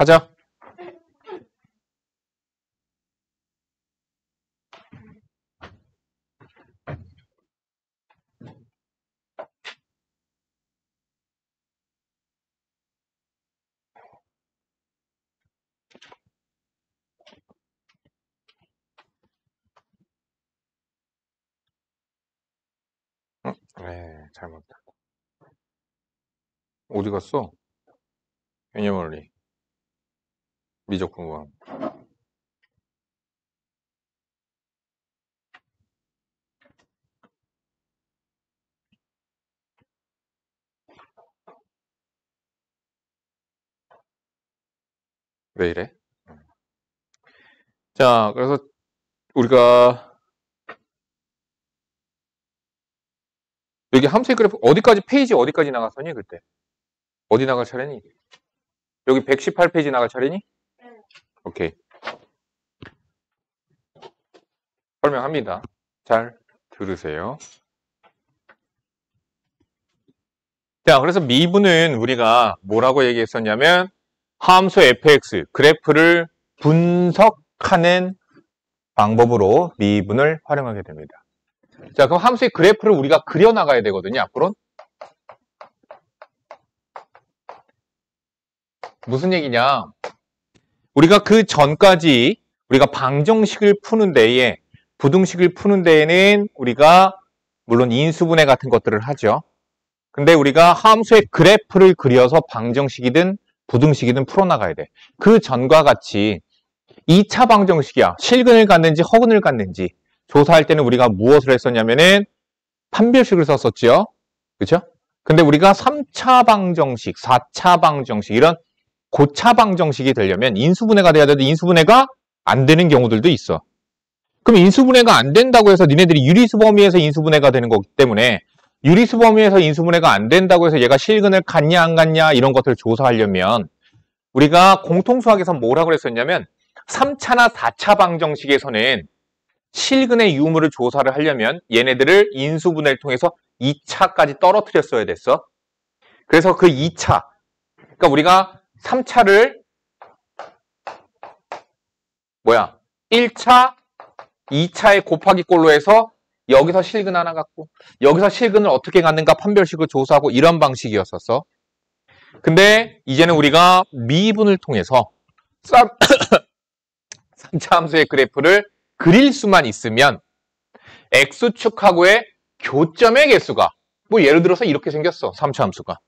하자. 잘못다. 어디 갔어? 개념원리. 미적분광. 왜 이래? 자, 그래서 우리가 여기 함수의 그래프 어디까지 페이지 어디까지 나갔었니 그때? 어디 나갈 차례니? 여기 118페이지 나갈 차례니? 오케이. 설명합니다. 잘 들으세요. 자, 그래서 미분은 우리가 뭐라고 얘기했었냐면 함수 fx 그래프를 분석하는 방법으로 미분을 활용하게 됩니다. 자, 그럼 함수의 그래프를 우리가 그려나가야 되거든요, 앞으로. 무슨 얘기냐? 우리가 그 전까지 우리가 방정식을 푸는 데에, 부등식을 푸는 데에는 우리가 물론 인수분해 같은 것들을 하죠. 근데 우리가 함수의 그래프를 그려서 방정식이든 부등식이든 풀어나가야 돼. 그 전과 같이 2차 방정식이야. 실근을 갖는지 허근을 갖는지 조사할 때는 우리가 무엇을 했었냐면은 판별식을 썼었죠. 그렇죠? 근데 우리가 3차 방정식, 4차 방정식 이런 고차 방정식이 되려면 인수분해가 돼야 되는데 인수분해가 안 되는 경우들도 있어. 그럼 인수분해가 안 된다고 해서 니네들이 유리수 범위에서 인수분해가 되는 거기 때문에 유리수 범위에서 인수분해가 안 된다고 해서 얘가 실근을 갖냐 안 갖냐 이런 것들을 조사하려면 우리가 공통수학에서 뭐라고 그랬었냐면 3차나 4차 방정식에서는 실근의 유무를 조사를 하려면 얘네들을 인수분해를 통해서 2차까지 떨어뜨렸어야 됐어. 그래서 그 2차, 그러니까 우리가 3차를 1차, 2차의 곱하기 꼴로 해서 여기서 실근 하나 갖고 여기서 실근을 어떻게 갖는가 판별식을 조사하고 이런 방식이었었어. 근데 이제는 우리가 미분을 통해서 3차 함수의 그래프를 그릴 수만 있으면 X축하고의 교점의 개수가 뭐 예를 들어서 이렇게 생겼어. 3차 함수가.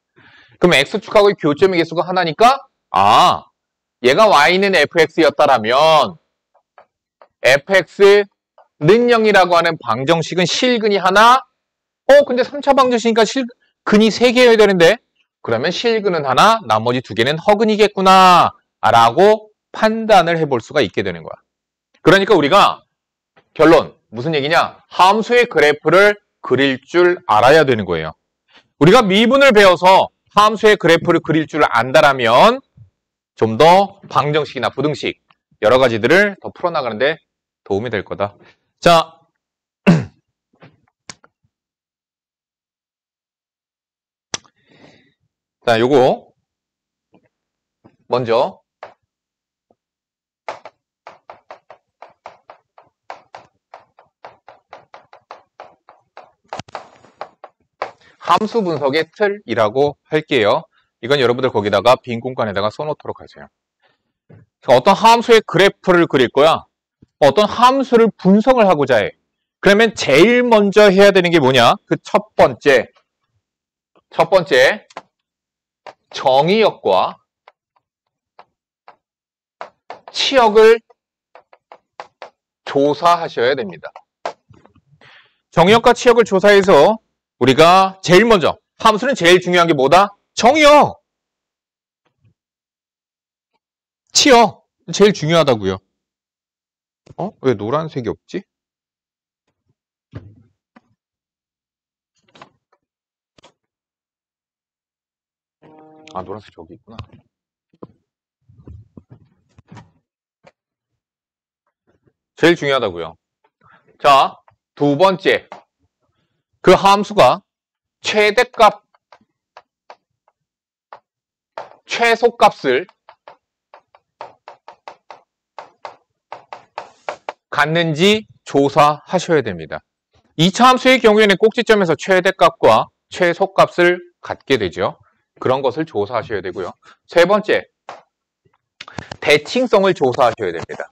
그럼 X축하고의 교점의 개수가 하나니까 얘가 Y는 fx였다라면 fx는 0이라고 하는 방정식은 실근이 하나? 근데 3차 방정식이니까 근이 3개여야 되는데 그러면 실근은 하나, 나머지 2개는 허근이겠구나 라고 판단을 해볼 수가 있게 되는 거야. 그러니까 우리가 결론 무슨 얘기냐? 함수의 그래프를 그릴 줄 알아야 되는 거예요. 우리가 미분을 배워서 함수의 그래프를 그릴 줄 안다라면 좀 더 방정식이나 부등식 여러 가지들을 더 풀어나가는데 도움이 될 거다. 자, 요거 먼저 함수 분석의 틀이라고 할게요. 이건 여러분들 거기다가 빈 공간에다가 써놓도록 하세요. 어떤 함수의 그래프를 그릴 거야. 어떤 함수를 분석을 하고자 해. 그러면 제일 먼저 해야 되는 게 뭐냐? 그 첫 번째 정의역과 치역을 조사하셔야 됩니다. 정의역과 치역을 조사해서 우리가 제일 먼저 함수는 제일 중요한 게 뭐다? 정의역, 치역 제일 중요하다고요. 왜 노란색이 없지? 노란색 저기 있구나. 제일 중요하다고요. 자, 두 번째. 그 함수가 최대값, 최소값을 갖는지 조사하셔야 됩니다. 2차 함수의 경우에는 꼭지점에서 최대값과 최소값을 갖게 되죠. 그런 것을 조사하셔야 되고요. 세 번째, 대칭성을 조사하셔야 됩니다.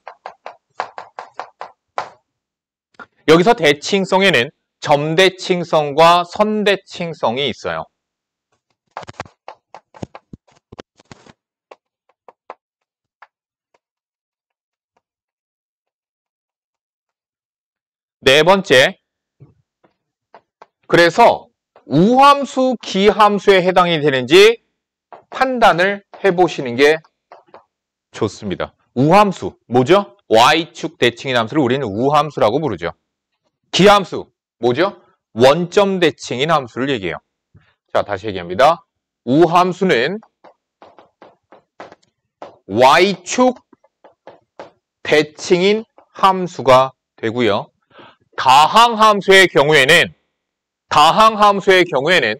여기서 대칭성에는 점대칭성과 선대칭성이 있어요. 네 번째, 그래서 우함수, 기함수에 해당이 되는지 판단을 해보시는 게 좋습니다. 우함수, 뭐죠? Y축 대칭인 함수를 우리는 우함수라고 부르죠. 기함수, 뭐죠? 원점 대칭인 함수를 얘기해요. 자, 다시 얘기합니다. 우함수는 Y축 대칭인 함수가 되고요. 다항함수의 경우에는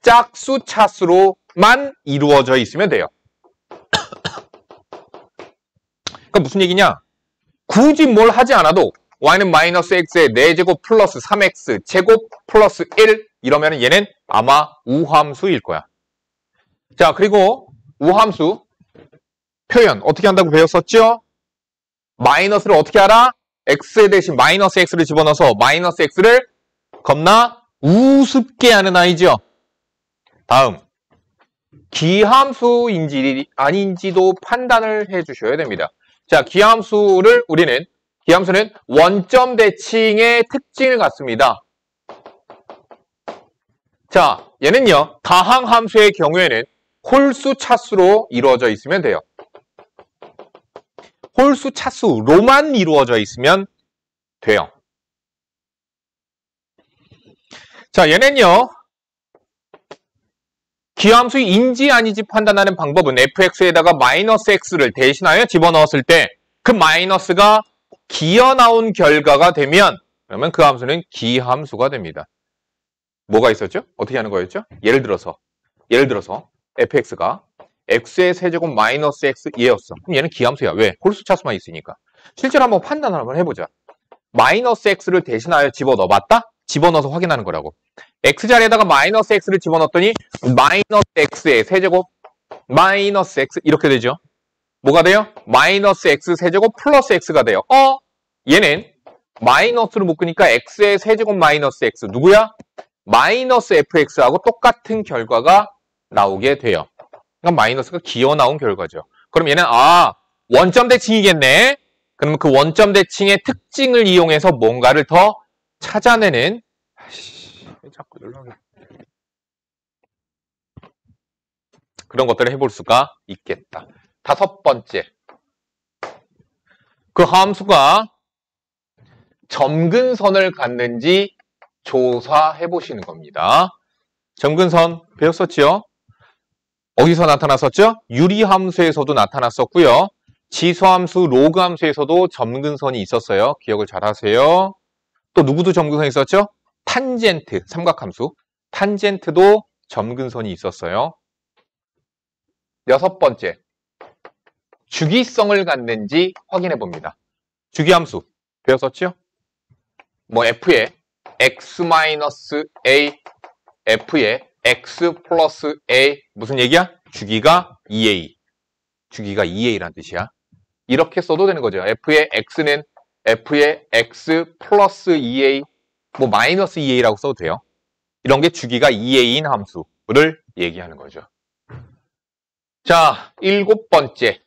짝수 차수로만 이루어져 있으면 돼요. 그러니까 무슨 얘기냐? 굳이 뭘 하지 않아도 y는 마이너스 x에 4제곱 플러스 3x 제곱 플러스 1 이러면 얘는 아마 우함수일 거야. 자, 그리고 우함수 표현 어떻게 한다고 배웠었죠? 마이너스를 어떻게 알아? x에 대신 마이너스 x를 집어넣어서 마이너스 x를 겁나 우습게 하는 아이죠. 다음, 기함수인지 아닌지도 판단을 해주셔야 됩니다. 자, 기함수는 원점 대칭의 특징을 갖습니다. 자, 얘는요, 다항함수의 경우에는 홀수 차수로 이루어져 있으면 돼요. 홀수 차수로만 이루어져 있으면 돼요. 자, 얘는요, 기함수인지 아닌지 판단하는 방법은 fx에다가 마이너스 x를 대신하여 집어넣었을 때 그 마이너스가 기어 나온 결과가 되면 그러면 그 함수는 기함수가 됩니다. 뭐가 있었죠? 어떻게 하는 거였죠? 예를 들어서 fx가 x의 세제곱 마이너스 x 얘였어. 그럼 얘는 기함수야. 왜? 홀수 차수만 있으니까. 실제로 한번 판단을 한번 해보자. 마이너스 x를 대신하여 집어넣어. 맞다? 집어넣어서 확인하는 거라고. x자리에다가 마이너스 x를 집어넣었더니 마이너스 x의 세제곱 마이너스 x 이렇게 되죠. 뭐가 돼요? 마이너스 x 세제곱 플러스 x가 돼요. 얘는 마이너스로 묶으니까 x의 세제곱 마이너스 x 누구야? 마이너스 fx하고 똑같은 결과가 나오게 돼요. 그러니까 마이너스가 기어 나온 결과죠. 그럼 얘는 원점 대칭이겠네. 그러면 그 원점 대칭의 특징을 이용해서 뭔가를 더 찾아내는 자꾸 그런 것들을 해볼 수가 있겠다. 다섯 번째, 그 함수가 점근선을 갖는지 조사해 보시는 겁니다. 점근선 배웠었죠? 어디서 나타났었죠? 유리함수에서도 나타났었고요. 지수함수, 로그함수에서도 점근선이 있었어요. 기억을 잘 하세요. 또 누구도 점근선이 있었죠? 탄젠트, 삼각함수. 탄젠트도 점근선이 있었어요. 여섯 번째, 주기성을 갖는지 확인해 봅니다. 주기함수 배웠었죠? f의 x-a, f의 x 플러스 a 무슨 얘기야? 주기가 2a. 주기가 2a라는 뜻이야. 이렇게 써도 되는 거죠. f의 x는 f의 x 플러스 2a, 마이너스 2a라고 써도 돼요. 이런 게 주기가 2a인 함수를 얘기하는 거죠. 자, 일곱 번째.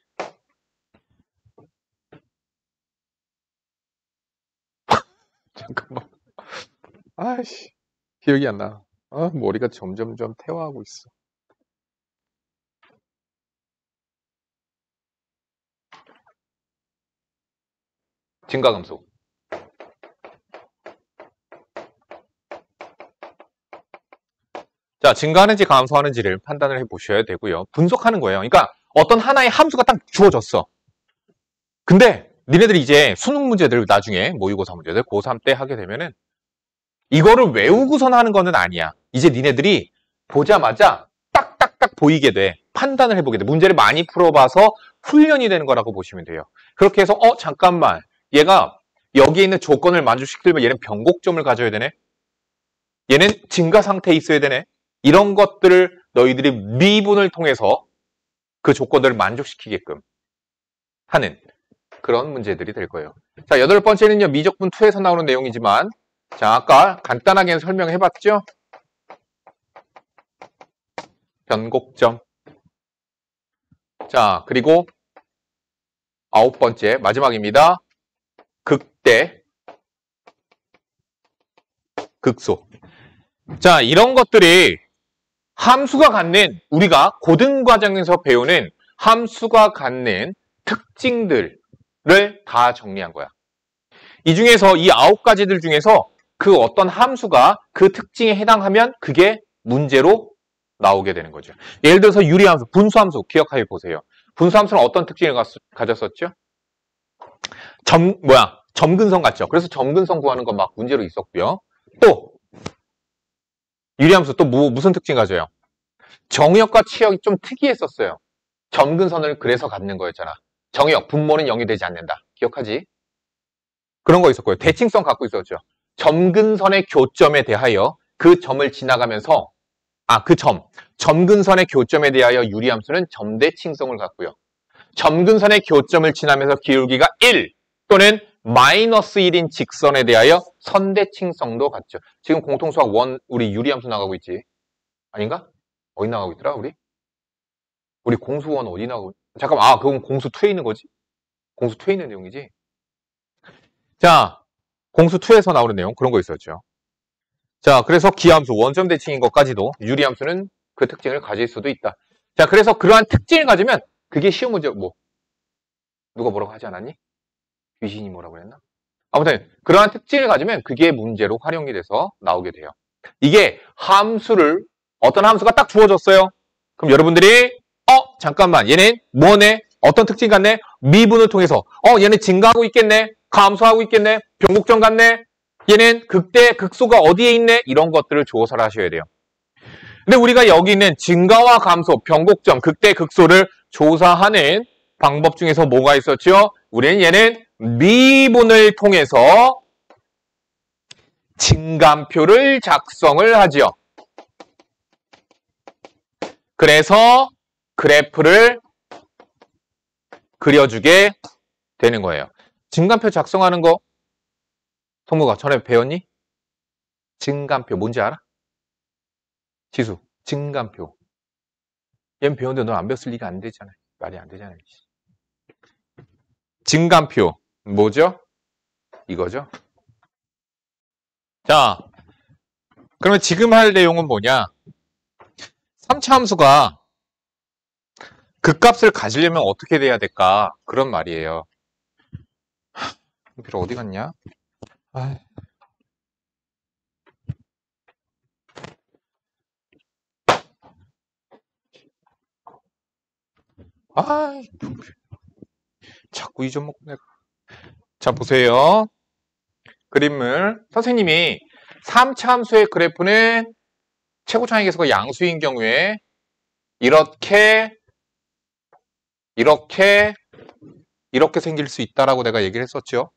잠깐만. 아이씨, 기억이 안 나. 머리가 점점점 퇴화하고 있어. 증가함수. 자, 증가하는지 감소하는지를 판단을 해보셔야 되고요. 분석하는 거예요. 그러니까 어떤 하나의 함수가 딱 주어졌어. 근데 니네들이 이제 수능 문제들 나중에 모의고사 문제들 고3 때 하게 되면은 이거를 외우고선 하는 거는 아니야. 이제 니네들이 보자마자 딱딱딱 보이게 돼. 판단을 해보게 돼. 문제를 많이 풀어봐서 훈련이 되는 거라고 보시면 돼요. 그렇게 해서 잠깐만. 얘가 여기에 있는 조건을 만족시키려면 얘는 변곡점을 가져야 되네. 얘는 증가 상태에 있어야 되네. 이런 것들을 너희들이 미분을 통해서 그 조건들을 만족시키게끔 하는 그런 문제들이 될 거예요. 자, 8번째는요. 미적분 2에서 나오는 내용이지만 자, 아까 간단하게 설명해봤죠? 변곡점. 자, 그리고 9번째 마지막입니다. 극대, 극소. 자, 이런 것들이 함수가 갖는, 우리가 고등과정에서 배우는 함수가 갖는 특징들을 다 정리한 거야. 이 중에서 이 9가지들 중에서 그 어떤 함수가 그 특징에 해당하면 그게 문제로 나오게 되는 거죠. 예를 들어서 유리함수, 분수함수 기억해 보세요. 분수함수는 어떤 특징을 가졌었죠? 점근성 같죠? 그래서 점근성 구하는 건 막 문제로 있었고요. 또 유리함수 또 무슨 특징 가져요? 정역과 치역이 좀 특이했었어요. 점근선을 그래서 갖는 거였잖아. 정역, 분모는 0이 되지 않는다. 기억하지? 그런 거 있었고요. 대칭성 갖고 있었죠. 점근선의 교점에 대하여 그 점을 지나가면서 점근선의 교점에 대하여 유리함수는 점대칭성을 갖고요. 점근선의 교점을 지나면서 기울기가 1 또는 마이너스 1인 직선에 대하여 선대칭성도 갖죠. 지금 공통수학 1 우리 유리함수 나가고 있지. 아닌가? 어디 나가고 있더라 우리? 우리 공수 1 어디 나가고 잠깐만, 그건 공수 2에 있는 거지? 공수 2에 있는 내용이지? 자, 공수 2에서 나오는 내용 그런 거 있었죠. 자, 그래서 기함수, 원점 대칭인 것까지도 유리함수는 그 특징을 가질 수도 있다. 자, 그래서 그러한 특징을 가지면 그게 시험 문제, 누가 뭐라고 하지 않았니? 귀신이 뭐라고 그랬나? 아무튼 그러한 특징을 가지면 그게 문제로 활용이 돼서 나오게 돼요. 이게 어떤 함수가 딱 주어졌어요. 그럼 여러분들이 잠깐만, 얘는 뭐네? 어떤 특징 같네? 미분을 통해서 얘는 증가하고 있겠네? 감소하고 있겠네? 변곡점 같네? 얘는 극대, 극소가 어디에 있네? 이런 것들을 조사를 하셔야 돼요. 근데 우리가 여기 있는 증가와 감소, 변곡점, 극대, 극소를 조사하는 방법 중에서 뭐가 있었죠? 우리는 얘는 미분을 통해서 증감표를 작성을 하죠. 그래서 그래프를 그려주게 되는 거예요. 증감표 작성하는 거 성무가 전에 배웠니? 증감표 뭔지 알아? 지수, 증감표. 얘는 배웠는데 너 안 배웠을 리가 안 되잖아. 말이 안 되잖아. 증감표 뭐죠? 이거죠. 자, 그러면 지금 할 내용은 뭐냐? 3차 함수가 극값을 가지려면 어떻게 돼야 될까? 그런 말이에요. 필요 어디 갔냐? 자꾸 잊어먹고 내가. 자, 보세요. 그림을 선생님이 3차 함수의 그래프는 최고차항의 계수가 양수인 경우에 이렇게 생길 수 있다라고 내가 얘기를 했었죠.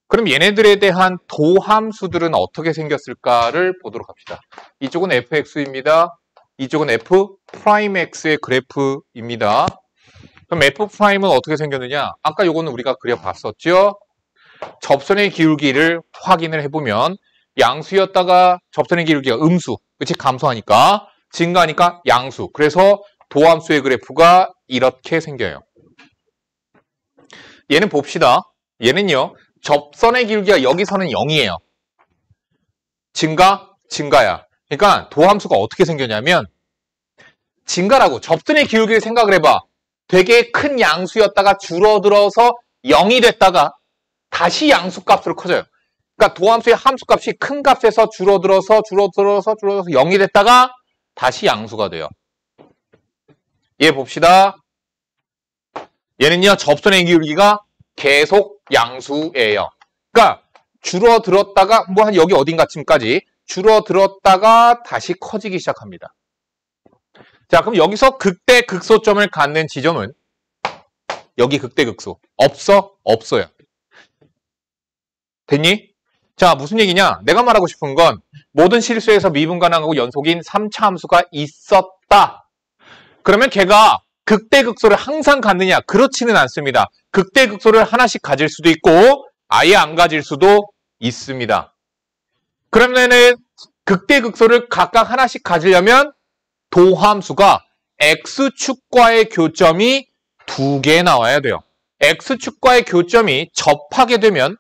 그럼 얘네들에 대한 도함수들은 어떻게 생겼을까를 보도록 합시다. 이쪽은 fx입니다. 이쪽은 f'x의 그래프입니다. 그럼 f'은 어떻게 생겼느냐? 아까 요거는 우리가 그려봤었죠. 접선의 기울기를 확인을 해보면 양수였다가 접선의 기울기가 음수, 그치? 감소하니까 증가하니까 양수. 그래서 도함수의 그래프가 이렇게 생겨요. 얘는 봅시다. 얘는요. 접선의 기울기가 여기서는 0이에요. 증가야. 그러니까 도함수가 어떻게 생겼냐면 증가라고 접선의 기울기를 생각을 해봐. 되게 큰 양수였다가 줄어들어서 0이 됐다가 다시 양수값으로 커져요. 그러니까 도함수의 함수값이 큰 값에서 줄어들어서 0이 됐다가 다시 양수가 돼요. 얘 봅시다. 얘는요. 접선의 기울기가 계속 양수예요. 그러니까 줄어들었다가 한 여기 어딘가쯤까지 줄어들었다가 다시 커지기 시작합니다. 자, 그럼 여기서 극대 극소점을 갖는 지점은 여기 극대 극소 없어요. 됐니? 자, 무슨 얘기냐? 내가 말하고 싶은 건 모든 실수에서 미분 가능하고 연속인 3차 함수가 있었다. 그러면 걔가 극대극소를 항상 갖느냐? 그렇지는 않습니다. 극대극소를 하나씩 가질 수도 있고 아예 안 가질 수도 있습니다. 그러면은 극대극소를 각각 하나씩 가지려면 도함수가 x축과의 교점이 2개 나와야 돼요. x축과의 교점이 접하게 되면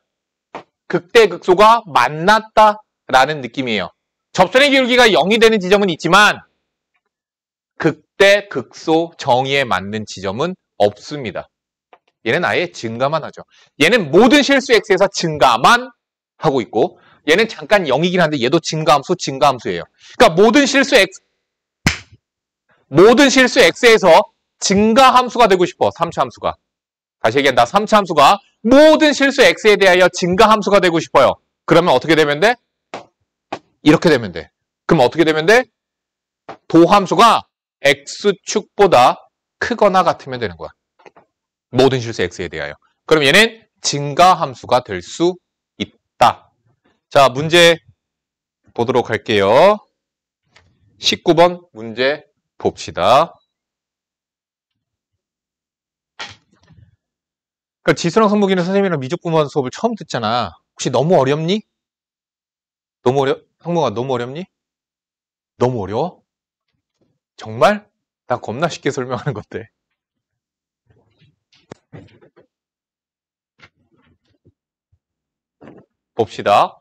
극대극소가 만났다라는 느낌이에요. 접선의 기울기가 0이 되는 지점은 있지만 극대극소 정의에 맞는 지점은 없습니다. 얘는 아예 증가만 하죠. 얘는 모든 실수 x에서 증가만 하고 있고 얘는 잠깐 0이긴 한데 얘도 증가함수예요. 그러니까 모든 실수 x에서 증가함수가 되고 싶어. 3차 함수가. 다시 얘기한다. 3차 함수가 모든 실수 x에 대하여 증가함수가 되고 싶어요. 그러면 어떻게 되면 돼? 이렇게 되면 돼. 그럼 어떻게 되면 돼? 도함수가 x축보다 크거나 같으면 되는 거야. 모든 실수 x에 대하여. 그럼 얘는 증가함수가 될 수 있다. 자, 문제 보도록 할게요. 19번 문제 봅시다. 그러니까 지수랑 성목이는 선생님이랑 미적분모한 수업을 처음 듣잖아. 혹시 너무 어렵니? 성목아, 너무 어렵니? 너무 어려워? 정말? 나 겁나 쉽게 설명하는 건데. 봅시다.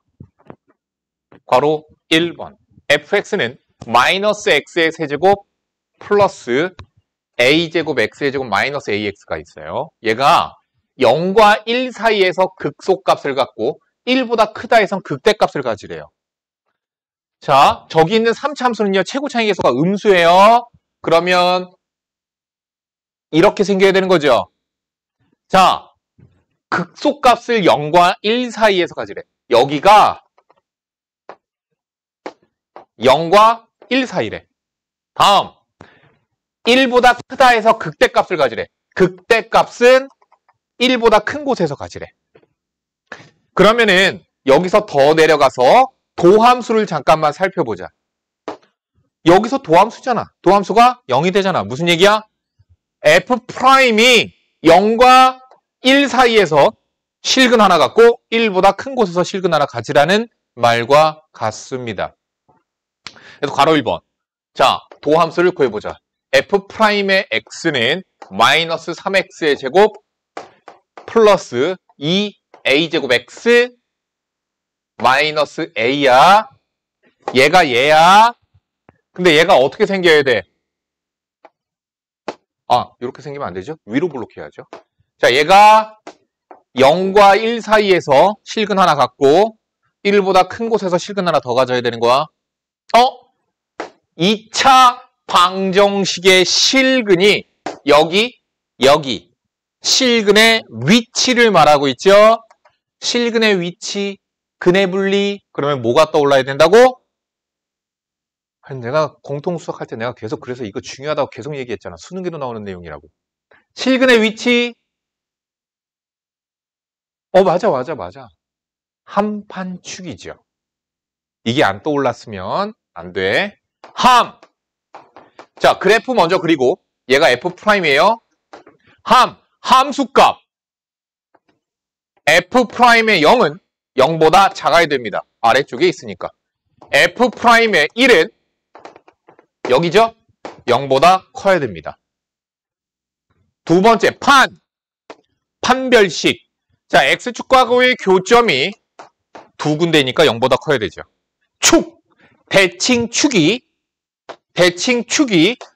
괄호 1번. fx는 마이너스 x의 세제곱 플러스 a제곱 x의 제곱 마이너스 ax가 있어요. 얘가 0과 1 사이에서 극소값을 갖고 1보다 크다 해서 극대값을 가지래요. 자, 저기 있는 3차 함수는요. 최고차이 계수가 음수예요. 그러면 이렇게 생겨야 되는 거죠. 자, 극소값을 0과 1 사이에서 가지래. 여기가 0과 1 사이래. 다음 1보다 크다 해서 극대값을 가지래. 극대값은 1보다 큰 곳에서 가지래. 그러면은 여기서 더 내려가서 도함수를 잠깐만 살펴보자. 여기서 도함수잖아. 도함수가 0이 되잖아. 무슨 얘기야? f'이 0과 1 사이에서 실근 하나 갖고 1보다 큰 곳에서 실근 하나 가지라는 말과 같습니다. 그래서 괄호 1번. 자, 도함수를 구해보자. f'의 x는 마이너스 3x의 제곱 플러스 2a제곱 x 마이너스 a야. 얘가 얘야. 근데 얘가 어떻게 생겨야 돼? 아, 이렇게 생기면 안 되죠? 위로 블록해야죠. 자, 얘가 0과 1 사이에서 실근 하나 갖고 1보다 큰 곳에서 실근 하나 더 가져야 되는 거야. 2차 방정식의 실근이 여기 실근의 위치를 말하고 있죠. 실근의 위치, 근의 분리, 그러면 뭐가 떠올라야 된다고? 아니, 내가 공통수학할 때 내가 계속 그래서 이거 중요하다고 계속 얘기했잖아. 수능에도 나오는 내용이라고. 실근의 위치. 맞아. 함판축이죠. 이게 안 떠올랐으면 안 돼. 자, 그래프 먼저 그리고 얘가 F'이에요. 함수값 F'의 0은 0보다 작아야 됩니다. 아래쪽에 있으니까. F'의 1은 여기죠? 0보다 커야 됩니다. 두 번째, 판별식. 자, X축과의 교점이 두 군데니까 0보다 커야 되죠.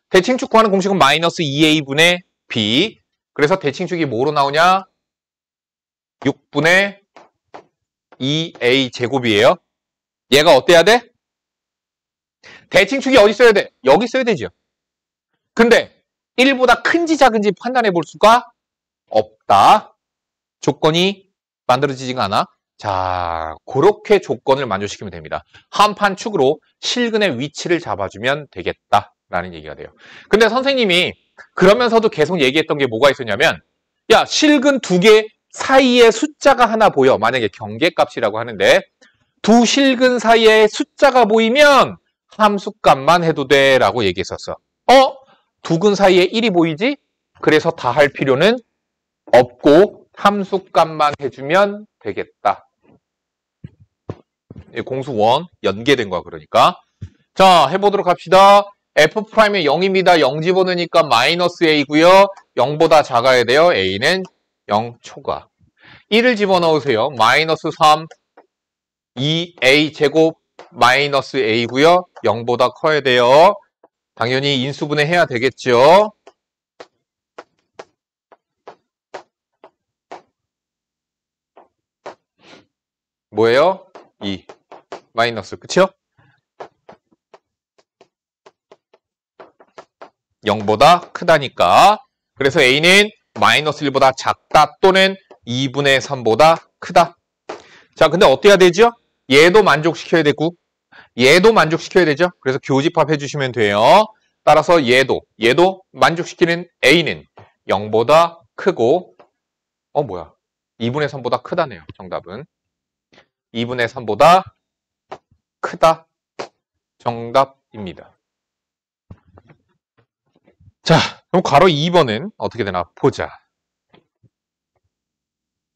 대칭축 구하는 공식은 마이너스 2a분의 b. 그래서 대칭축이 뭐로 나오냐? 6분의 2a 제곱이에요. 얘가 어때야 돼? 대칭축이 어디 있어야 돼? 여기 있어야 되죠. 근데 1보다 큰지 작은지 판단해 볼 수가 없다. 조건이 만들어지지가 않아. 자, 그렇게 조건을 만족시키면 됩니다. 함판축으로 실근의 위치를 잡아주면 되겠다라는 얘기가 돼요. 근데 선생님이 그러면서도 계속 얘기했던 게 뭐가 있었냐면, 야, 실근 2개 사이에 숫자가 하나 보여. 만약에 경계값이라고 하는데 두 실근 사이에 숫자가 보이면 함수값만 해도 돼 라고 얘기했었어. 두 근 사이에 1이 보이지? 그래서 다 할 필요는 없고 함수값만 해주면 되겠다. 공수 1 연계된 거야. 그러니까 자 해보도록 합시다. F'의 0입니다. 0 집어넣으니까 마이너스 A고요. 0보다 작아야 돼요. A는 0 초과. 1을 집어넣으세요. 마이너스 3 2A 제곱 마이너스 A고요. 0보다 커야 돼요. 당연히 인수분해 해야 되겠죠. 뭐예요? 2 마이너스 그쵸? 0보다 크다니까. 그래서 A는 마이너스 1보다 작다 또는 2분의 3보다 크다. 자, 근데 어떻게 해야 되죠? 얘도 만족시켜야 되고 얘도 만족시켜야 되죠. 그래서 교집합 해주시면 돼요. 따라서 얘도 만족시키는 A는 0보다 크고 뭐야? 2분의 3보다 크다네요. 정답은 2분의 3보다 크다. 정답입니다. 자, 그럼 괄호 2번은 어떻게 되나 보자.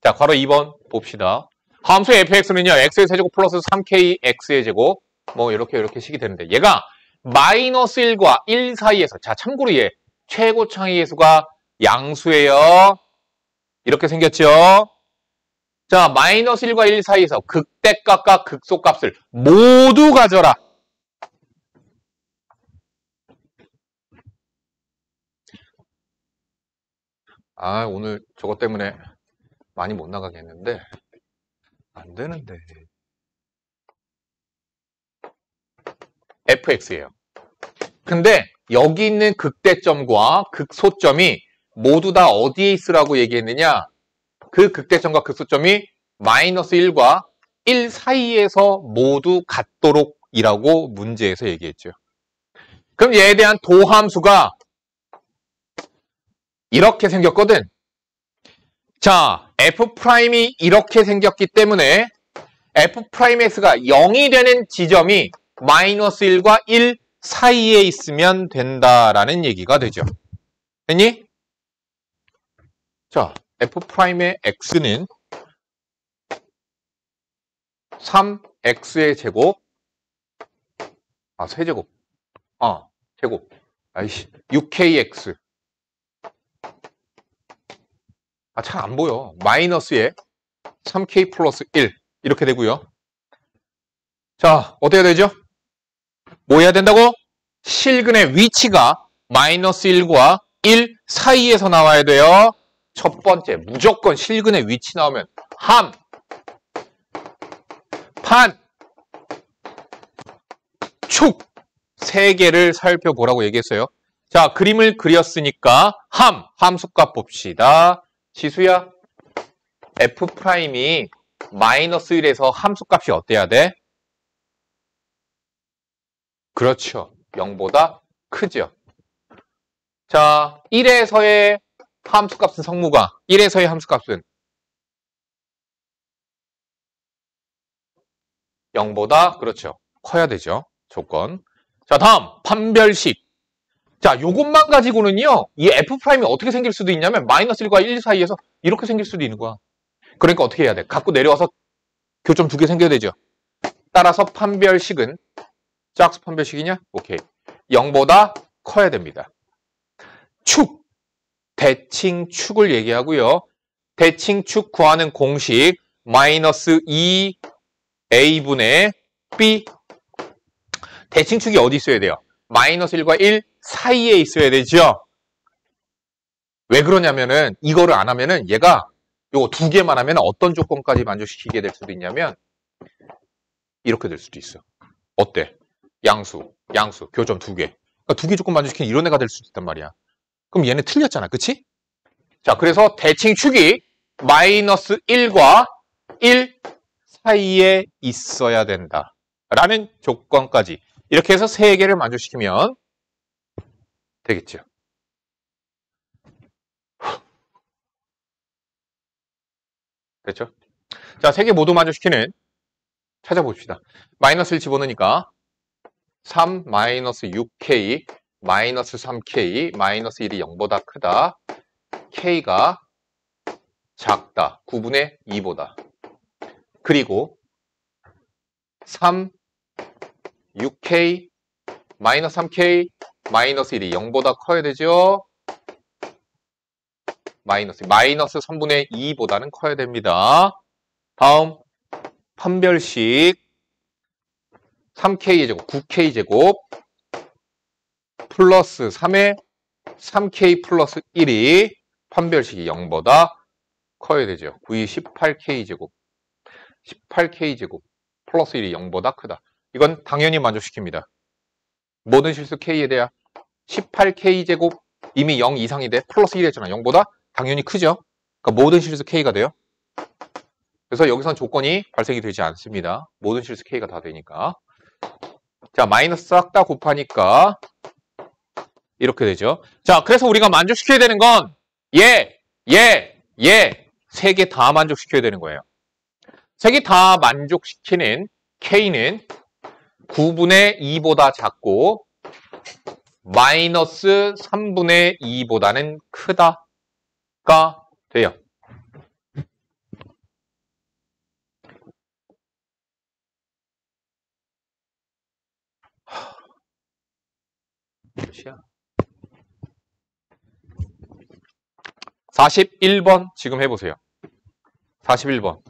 자, 괄호 2번 봅시다. 함수 fx는요, x의 세제곱 플러스 3kx의 제곱, 뭐, 이렇게 식이 되는데, 얘가 마이너스 1과 1 사이에서, 자, 참고로 얘, 최고창의 예수가 양수예요. 이렇게 생겼죠? 자, 마이너스 1과 1 사이에서 극대값과 극소값을 모두 가져라. 오늘 저것 때문에 많이 못 나가겠는데 안 되는데 fx예요. 근데 여기 있는 극대점과 극소점이 모두 다 어디에 있으라고 얘기했느냐? 그 극대점과 극소점이 마이너스 1과 1 사이에서 모두 같도록 이라고 문제에서 얘기했죠. 그럼 얘에 대한 도함수가 이렇게 생겼거든. 자, F'이 이렇게 생겼기 때문에 F'S가 0이 되는 지점이 마이너스 1과 1 사이에 있으면 된다라는 얘기가 되죠. 됐니? 자, F'의 X는 3X의 제곱 세제곱 제곱 6KX 잘 안 보여. 마이너스에 3K 플러스 1 이렇게 되고요. 자, 어떻게 되죠? 뭐 해야 된다고? 실근의 위치가 마이너스 1과 1 사이에서 나와야 돼요. 첫 번째, 무조건 실근의 위치 나오면 함, 판, 축 세 개를 살펴보라고 얘기했어요. 자, 그림을 그렸으니까 함수값 봅시다. 지수야, F'이 마이너스 1에서 함수값이 어때야 돼? 그렇죠. 0보다 크죠. 자, 1에서의 함수값은 성무가 1에서의 함수값은 0보다 그렇죠. 커야 되죠. 조건. 자, 다음 판별식. 자, 요것만 가지고는요. 이 F'이 어떻게 생길 수도 있냐면 마이너스 1과 1 사이에서 이렇게 생길 수도 있는 거야. 그러니까 어떻게 해야 돼? 갖고 내려와서 교점 2개 생겨야 되죠. 따라서 판별식은 짝수 판별식이냐? 오케이. 0보다 커야 됩니다. 축. 대칭 축을 얘기하고요. 대칭 축 구하는 공식 마이너스 2a분의 b. 대칭 축이 어디 있어야 돼요? 마이너스 1과 1 사이에 있어야 되죠. 왜 그러냐면은 이거를 안 하면은 얘가 요거 2개만 하면 어떤 조건까지 만족시키게 될 수도 있냐면 이렇게 될 수도 있어. 어때? 양수, 교점 2개. 그러니까 2개 조건 만족시키는 이런 애가 될 수도 있단 말이야. 그럼 얘는 틀렸잖아. 그치? 자, 그래서 대칭 축이 마이너스 1과 1 사이에 있어야 된다. 라는 조건까지. 이렇게 해서 3개를 만족시키면 되겠죠. 됐죠? 자, 세 개 모두 만족시키는 찾아봅시다. 마이너스를 집어넣으니까 3 마이너스 6k 마이너스 3k 마이너스 1이 0보다 크다. k가 작다. 9분의 2보다. 그리고 3 6k 마이너스 3k 마이너스 1이 0보다 커야 되죠. 마이너스 3분의 2보다는 커야 됩니다. 다음 판별식 3k제곱 9k제곱 플러스 3의 3k 플러스 1이 판별식이 0보다 커야 되죠. 9이 18k제곱 18k제곱 플러스 1이 0보다 크다. 이건 당연히 만족시킵니다. 모든 실수 k에 대한 18k제곱 이미 0 이상이 돼 플러스 1 했잖아. 0보다 당연히 크죠. 그러니까 모든 실수 k가 돼요. 그래서 여기선 조건이 발생이 되지 않습니다. 모든 실수 k가 다 되니까. 자, 마이너스 싹 다 곱하니까 이렇게 되죠. 자, 그래서 우리가 만족시켜야 되는 건 세 개 다 만족시켜야 되는 거예요. 세 개 다 만족시키는 k는 9분의 2보다 작고 마이너스 3분의 2보다는 크다가 돼요. 몇이야? 41번 지금 해보세요. 41번.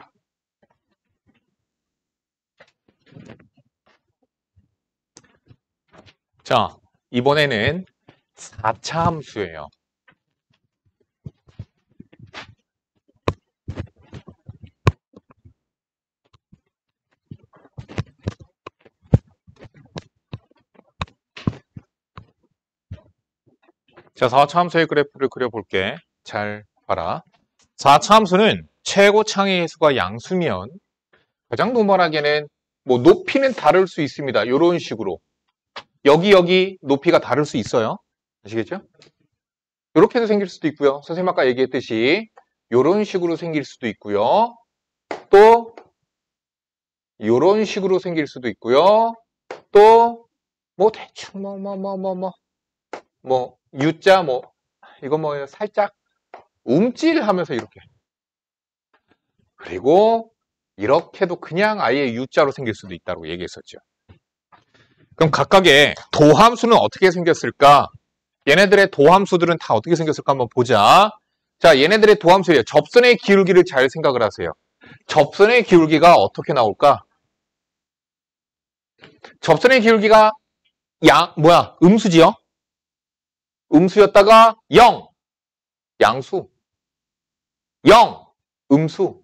자, 이번에는 4차 함수예요. 자, 4차 함수의 그래프를 그려볼게. 잘 봐라. 4차 함수는 최고 창의 해수가 양수면 가장 노멀하게는 뭐 높이는 다를 수 있습니다. 이런 식으로. 여기 높이가 다를 수 있어요. 아시겠죠? 이렇게도 생길 수도 있고요. 선생님 아까 얘기했듯이 이런 식으로 생길 수도 있고요. 또 이런 식으로 생길 수도 있고요. 또 뭐 대충 뭐 U자 이거 뭐 살짝 움찔하면서 이렇게. 그리고 이렇게도 그냥 아예 U자로 생길 수도 있다고 얘기했었죠. 그럼 각각의 도함수는 어떻게 생겼을까? 얘네들의 도함수들은 다 어떻게 생겼을까 한번 보자. 자, 얘네들의 도함수예요. 접선의 기울기를 잘 생각을 하세요. 접선의 기울기가 어떻게 나올까? 접선의 기울기가 음수지요? 음수였다가 0, 양수. 0, 음수.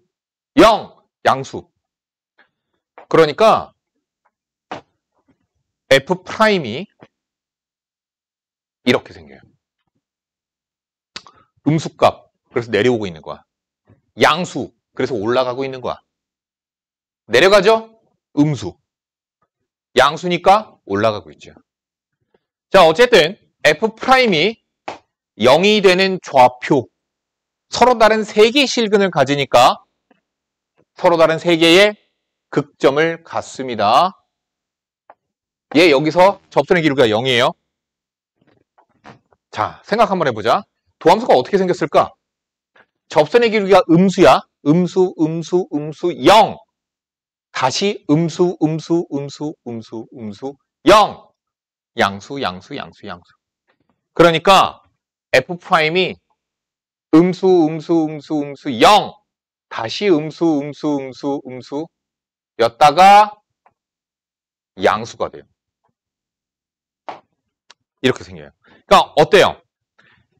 0, 양수. 그러니까 F'이 이렇게 생겨요. 음수값, 그래서 내려오고 있는 거야. 양수, 그래서 올라가고 있는 거야. 내려가죠? 음수. 양수니까 올라가고 있죠. 자, 어쨌든 F'이 0이 되는 좌표. 서로 다른 3개의 실근을 가지니까 서로 다른 3개의 극점을 갖습니다. 얘 여기서 접선의 기울기가 0이에요. 자, 생각 한번 해보자. 도함수가 어떻게 생겼을까? 접선의 기울기가 음수야. 음수 0. 다시 음수 0. 양수. 그러니까 F'이 음수 0. 다시 음수 였다가 양수가 돼요. 이렇게 생겨요. 그러니까 어때요?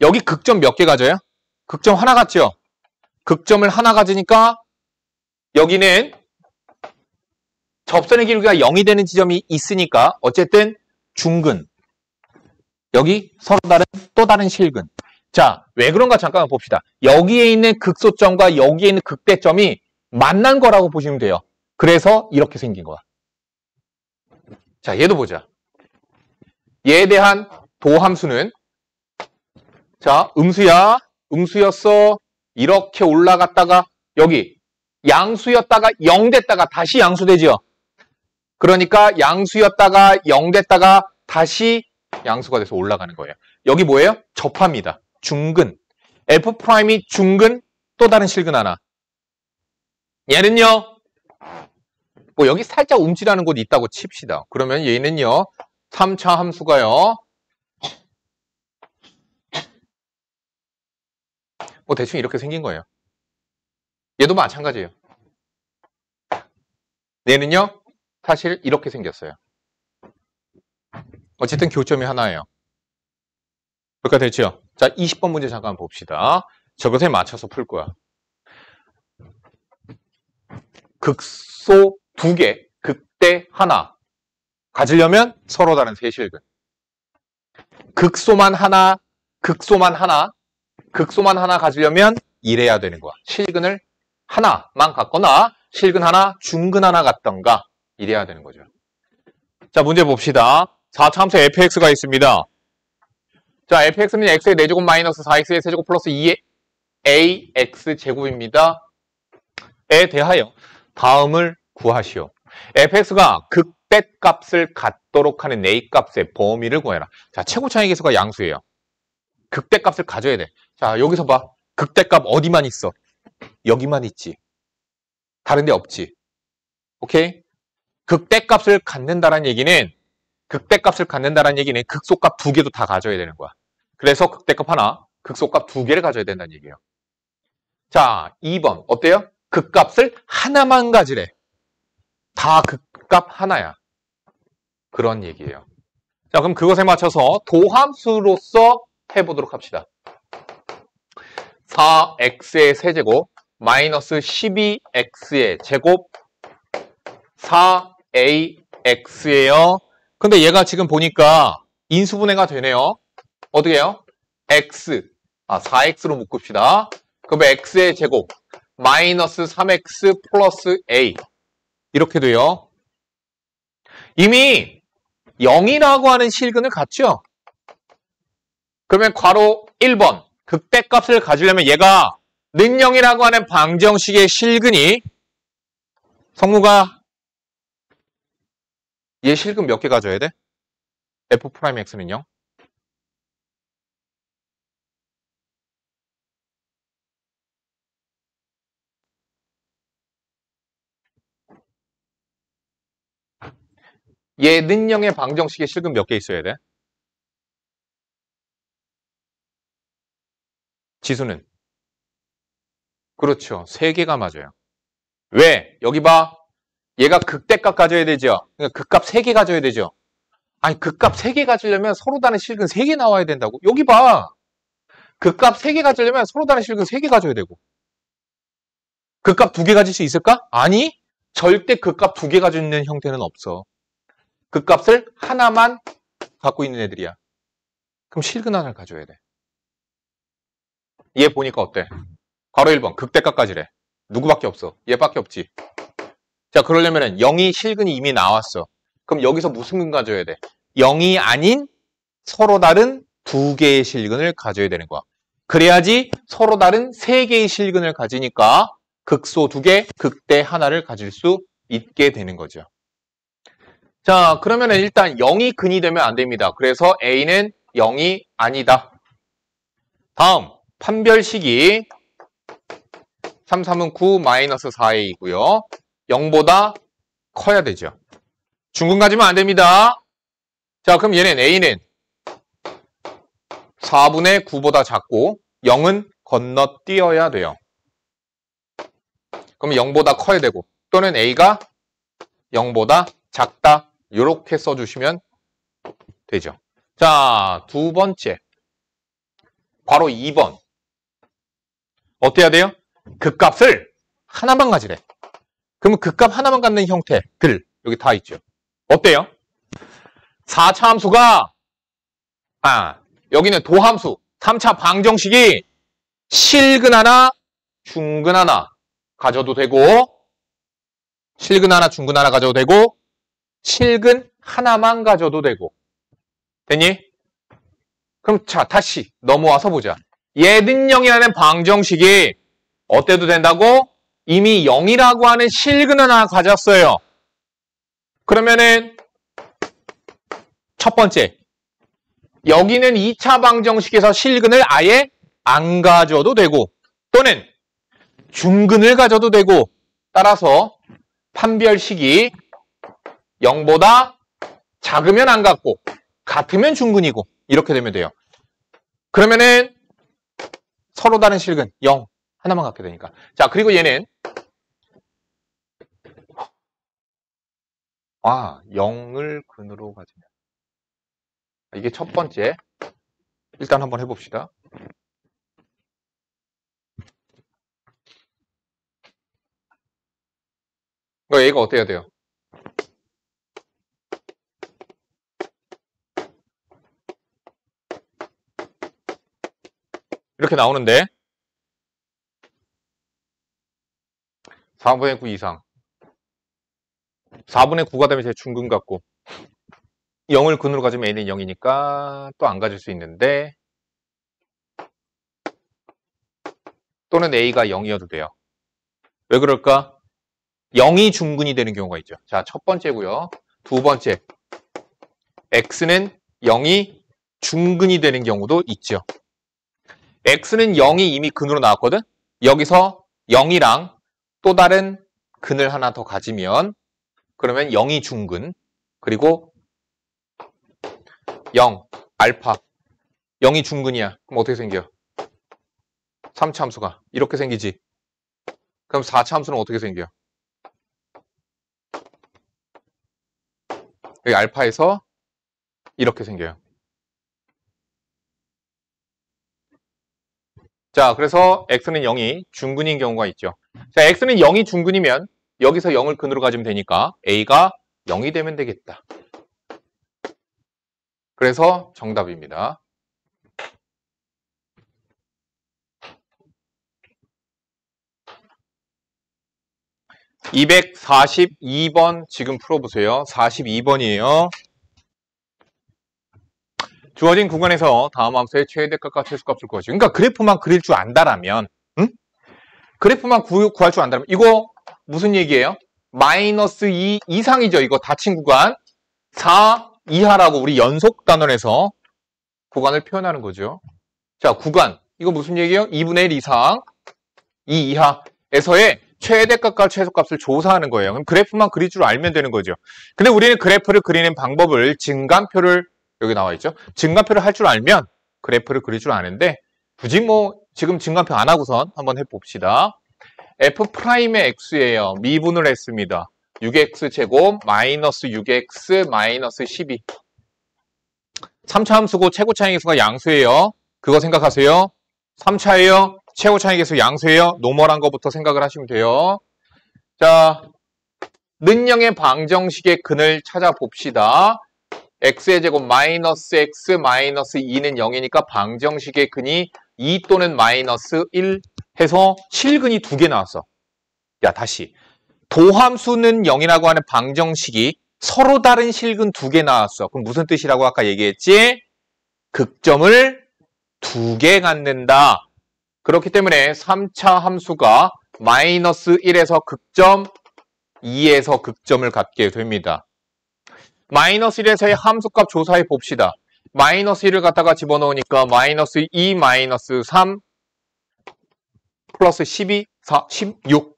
여기 극점 몇 개 가져요? 극점 하나 같죠? 극점을 하나 가지니까 여기는 접선의 기울기가 0이 되는 지점이 있으니까 어쨌든 중근. 여기 서로 다른 또 다른 실근. 자, 왜 그런가 잠깐 봅시다. 여기에 있는 극소점과 여기에 있는 극대점이 만난 거라고 보시면 돼요. 그래서 이렇게 생긴 거야. 자, 얘도 보자. 얘에 대한 도함수는 자, 음수였어. 이렇게 올라갔다가 여기 양수였다가 0 됐다가 다시 양수 되죠. 그러니까 양수였다가 0 됐다가 다시 양수가 돼서 올라가는 거예요. 여기 뭐예요? 접합니다. 중근. F'이 중근, 또 다른 실근 하나. 얘는요. 뭐 여기 살짝 움찔하는 곳이 있다고 칩시다. 그러면 얘는요. 3차 함수가요. 뭐 대충 이렇게 생긴 거예요. 얘도 마찬가지예요. 얘는요. 사실 이렇게 생겼어요. 어쨌든 교점이 하나예요. 그러니까 됐죠? 자, 20번 문제 잠깐 봅시다. 저것에 맞춰서 풀 거야. 극소 2개, 극대 하나 가지려면 서로 다른 세 실근. 극소만 하나 가지려면 이래야 되는 거야. 실근을 하나만 갖거나 실근 하나, 중근 하나 갖던가 이래야 되는 거죠. 자, 문제 봅시다. 4차 함수 fx가 있습니다. 자, fx는 x의 4제곱 마이너스 4x의 세제곱 플러스 2ax 제곱입니다. 에 대하여 다음을 구하시오. fx가 극대값을 갖도록 하는 a값의 범위를 구해라. 자, 최고차이계수가 양수예요. 극대값을 가져야 돼. 자, 여기서 봐. 극대값 어디만 있어? 여기만 있지. 다른 데 없지. 오케이? 극대값을 갖는다는 얘기는 극소값 2개도 다 가져야 되는 거야. 그래서 극대값 하나, 극소값 2개를 가져야 된다는 얘기예요. 자, 2번 어때요? 극값을 하나만 가지래. 다 극값 하나야. 그런 얘기예요. 자, 그럼 그것에 맞춰서 도함수로서 해보도록 합시다. 4x의 세제곱 마이너스 12x의 제곱 4ax예요. 근데 얘가 지금 보니까 인수분해가 되네요. 어떻게 해요? x, 4x로 묶읍시다. 그럼 x의 제곱 마이너스 3x 플러스 a 이렇게 돼요. 이미 0이라고 하는 실근을 갖죠? 그러면 괄호 1번 극대값을 가지려면 얘가 는0이라고 하는 방정식의 실근이 성무가 얘 실근 몇 개 가져야 돼? F'X는요? 얘 는0의 방정식의 실근 몇 개 있어야 돼? 지수는? 그렇죠. 3개가 맞아요. 왜? 여기 봐. 얘가 극대값 가져야 되죠. 그러니까 극값 3개 가져야 되죠. 아니, 극값 3개 가지려면 서로 다른 실근 3개 나와야 된다고. 여기 봐. 극값 3개 가지려면 서로 다른 실근 3개 가져야 되고. 극값 2개 가질 수 있을까? 아니, 절대 극값 2개 가지고 있는 형태는 없어. 극값을 하나만 갖고 있는 애들이야. 그럼 실근 하나를 가져야 돼. 얘 보니까 어때? 괄호 1번 극대값까지래. 누구밖에 없어? 얘밖에 없지. 자, 그러려면은 0이 실근이 이미 나왔어. 그럼 여기서 무슨 근 가져야 돼? 0이 아닌 서로 다른 2개의 실근을 가져야 되는 거야. 그래야지 서로 다른 3개의 실근을 가지니까 극소 2개, 극대 하나를 가질 수 있게 되는 거죠. 자, 그러면은 일단 0이 근이 되면 안 됩니다. 그래서 A는 0이 아니다. 다음 판별식이 3, 3은 9, 마이너스 4a이고요. 0보다 커야 되죠. 중근 가지면 안 됩니다. 자, 그럼 얘는 A는 4분의 9보다 작고 0은 건너뛰어야 돼요. 그럼 0보다 커야 되고 또는 A가 0보다 작다. 이렇게 써주시면 되죠. 자, 두 번째. 바로 2번. 어때야 돼요? 극값을 하나만 가지래. 그러면 극값 하나만 갖는 형태들 여기 다 있죠. 어때요? 4차 함수가 여기는 도함수 3차 방정식이 실근 하나, 중근 하나 가져도 되고 실근 하나, 중근 하나 가져도 되고 실근 하나만 가져도 되고 됐니? 그럼 자 다시 넘어와서 보자. 얘는 0이라는 방정식이 어때도 된다고? 이미 0이라고 하는 실근을 하나 가졌어요. 그러면은 첫 번째, 여기는 2차 방정식에서 실근을 아예 안 가져도 되고 또는 중근을 가져도 되고 따라서 판별식이 0보다 작으면 안 갖고 같으면 중근이고 이렇게 되면 돼요. 그러면은 서로 다른 실근 0 하나만 갖게 되니까. 자, 그리고 얘는 0을 근으로 가지면 이게 첫 번째. 일단 한번 해봅시다. 얘가 어때야 돼요? 이렇게 나오는데 4분의 9 이상 4분의 9가 되면 제 중근 같고 0을 근으로 가지면 a는 0이니까 또 안 가질 수 있는데 또는 a가 0이어도 돼요. 왜 그럴까? 0이 중근이 되는 경우가 있죠. 자, 첫 번째고요. 두 번째, x는 0이 중근이 되는 경우도 있죠. x는 0이 이미 근으로 나왔거든? 여기서 0이랑 또 다른 근을 하나 더 가지면 그러면 0이 중근, 그리고 0, 알파, 0이 중근이야. 그럼 어떻게 생겨? 3차 함수가 이렇게 생기지. 그럼 4차 함수는 어떻게 생겨? 여기 알파에서 이렇게 생겨요. 자, 그래서 x는 0이 중근인 경우가 있죠. 자, x는 0이 중근이면 여기서 0을 근으로 가지면 되니까 a가 0이 되면 되겠다. 그래서 정답입니다. (242번) 지금 풀어보세요. 42번이에요. 주어진 구간에서 다음 함수의 최대값과 최소값을 구하시. 그러니까 그래프만 그릴 줄 안다라면, 그래프만 구할 줄 안다면 이거 무슨 얘기예요? 마이너스 2 이상이죠. 이거 닫힌 구간 4 이하라고 우리 연속 단원에서 구간을 표현하는 거죠. 자, 구간 이거 무슨 얘기예요? 2분의 1 이상 2 이하에서의 최대값과 최소값을 조사하는 거예요. 그럼 그래프만 그릴 줄 알면 되는 거죠. 근데 우리는 그래프를 그리는 방법을 증간표를 여기 나와 있죠. 증간표를 할 줄 알면 그래프를 그릴 줄 아는데 굳이 뭐 지금 증간표 안 하고선 한번 해봅시다. f'의 x예요. 미분을 했습니다. 6x제곱 마이너스 6x 마이너스 12. 3차 함수고 최고차항계수가 양수예요. 그거 생각하세요. 3차예요. 최고차항계수 양수예요. 노멀한 것부터 생각을 하시면 돼요. 자, 는영의 방정식의 근을 찾아봅시다. x의 제곱 마이너스 x 마이너스 2는 0이니까 방정식의 근이 2 또는 마이너스 1 해서 실근이 2개 나왔어. 야, 다시. 도함수는 0이라고 하는 방정식이 서로 다른 실근 2개 나왔어. 그럼 무슨 뜻이라고 아까 얘기했지? 극점을 2개 갖는다. 그렇기 때문에 3차 함수가 마이너스 1에서 극점, 2에서 극점을 갖게 됩니다. 마이너스 1에서의 함수값 조사해 봅시다. 마이너스 1을 갖다가 집어넣으니까 마이너스 2 마이너스 3 플러스 12, 4, 16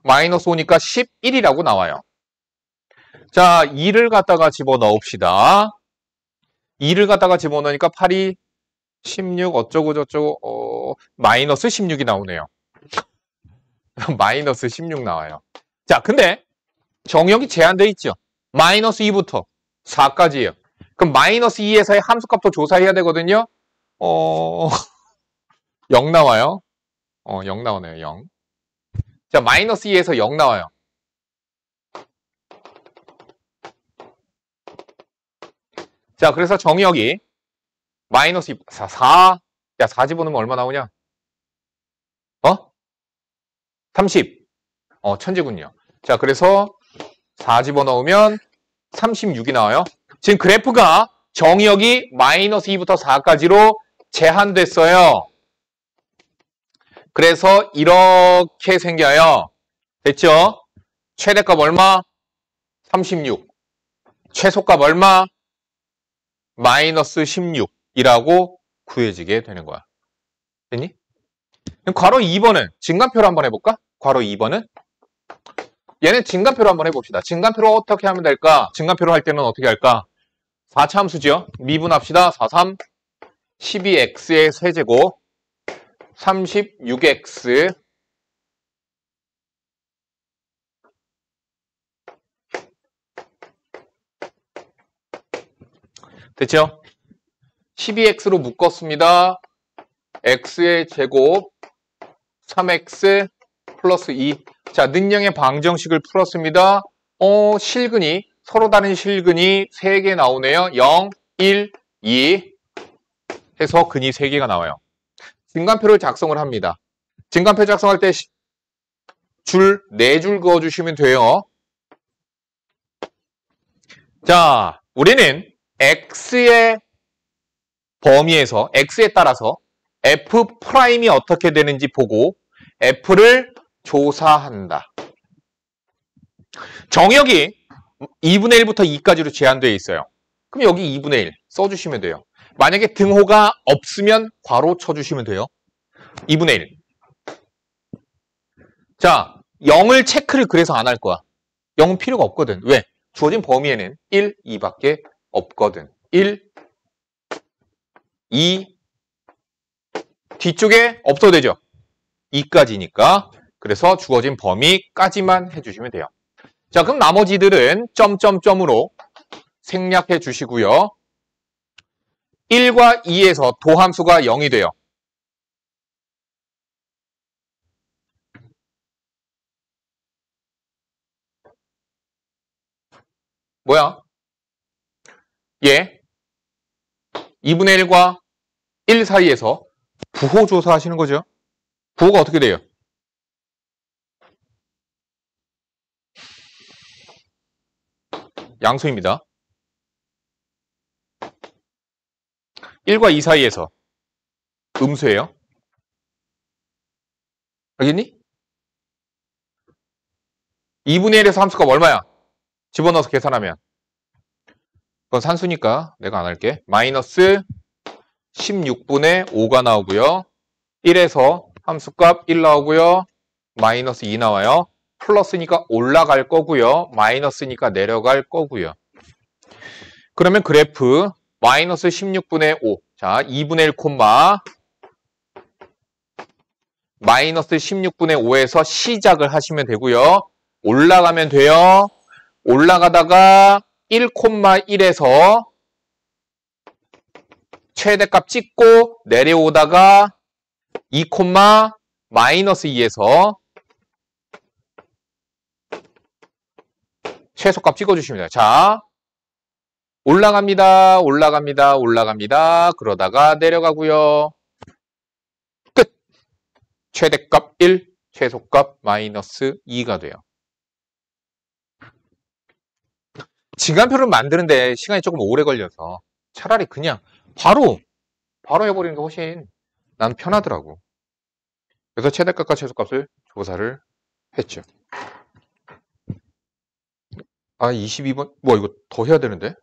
마이너스 5니까 11이라고 나와요. 자, 2를 갖다가 집어넣읍시다. 2를 갖다가 집어넣으니까 8이 16 어쩌고 저쩌고 마이너스 16이 나오네요. 마이너스 16 나와요. 자, 근데 정역이 제한되어 있죠. 마이너스 2부터 4까지예요. 그럼 마이너스 2에서의 함수값도 조사해야 되거든요. 0 나와요. 0 나오네요. 0. 자, 마이너스 2에서 0 나와요. 자, 그래서 정역이 마이너스 4. 야, 4 집어넣으면 얼마 나오냐? 30. 천재군요. 자, 그래서 4 집어넣으면 36이 나와요. 지금 그래프가 정역이 마이너스 2부터 4까지로 제한됐어요. 그래서 이렇게 생겨요. 됐죠? 최대값 얼마? 36. 최소값 얼마? 마이너스 16이라고 구해지게 되는 거야. 됐니? 그럼 괄호 2번은 증간표로 한번 해볼까? 괄호 2번은 얘는 증간표로 한번 해봅시다. 증간표로 어떻게 하면 될까? 증간표로 할 때는 어떻게 할까? 4차 함수죠. 미분합시다. 4, 3, 12x의 세제곱 36x 됐죠? 12x로 묶었습니다. x의 제곱 3x 플러스 2. 자, 능량의 방정식을 풀었습니다. 실근이 서로 다른 실근이 3개 나오네요. 0, 1, 2 해서 근이 3개가 나와요. 증간표를 작성을 합니다. 증간표 작성할 때 줄 4줄 그어주시면 돼요. 자, 우리는 x의 범위에서 x에 따라서 f'이 어떻게 되는지 보고 f를 조사한다. 정역이 2분의 1부터 2까지로 제한되어 있어요. 그럼 여기 2분의 1 써주시면 돼요. 만약에 등호가 없으면 괄호 쳐주시면 돼요. 2분의 1. 자, 0을 체크를 그래서 안 할 거야. 0은 필요가 없거든. 왜? 주어진 범위에는 1, 2밖에 없거든. 1, 2, 뒤쪽에 없어도 되죠. 2까지니까. 그래서 주어진 범위까지만 해주시면 돼요. 자, 그럼 나머지들은 점점점으로 생략해 주시고요. 1과 2에서 도함수가 0이 돼요. 뭐야? 예. 2분의 1과 1 사이에서 부호 조사하시는 거죠. 부호가 어떻게 돼요? 양수입니다. 1과 2 사이에서 음수예요. 알겠니? 2분의 1에서 함수가 얼마야? 집어넣어서 계산하면. 그건 산수니까 내가 안 할게. 마이너스 16분의 5가 나오고요. 1에서 함수값 1 나오고요. 마이너스 2 나와요. 플러스니까 올라갈 거고요. 마이너스니까 내려갈 거고요. 그러면 그래프 마이너스 16분의 5. 자, 2분의 1 콤마 마이너스 16분의 5에서 시작을 하시면 되고요. 올라가면 돼요. 올라가다가 1,1에서 최대값 찍고 내려오다가 2, 마이너스 2에서 최소값 찍어주시면 돼요. 자, 올라갑니다. 올라갑니다. 올라갑니다. 그러다가 내려가고요. 끝! 최대값 1, 최소값 마이너스 2가 돼요. 증간표를 만드는데 시간이 조금 오래 걸려서 차라리 그냥 바로 해버리는 게 훨씬 난 편하더라고. 그래서 최대값과 최소값을 조사를 했죠. 아, 22번. 뭐 이거 더 해야 되는데?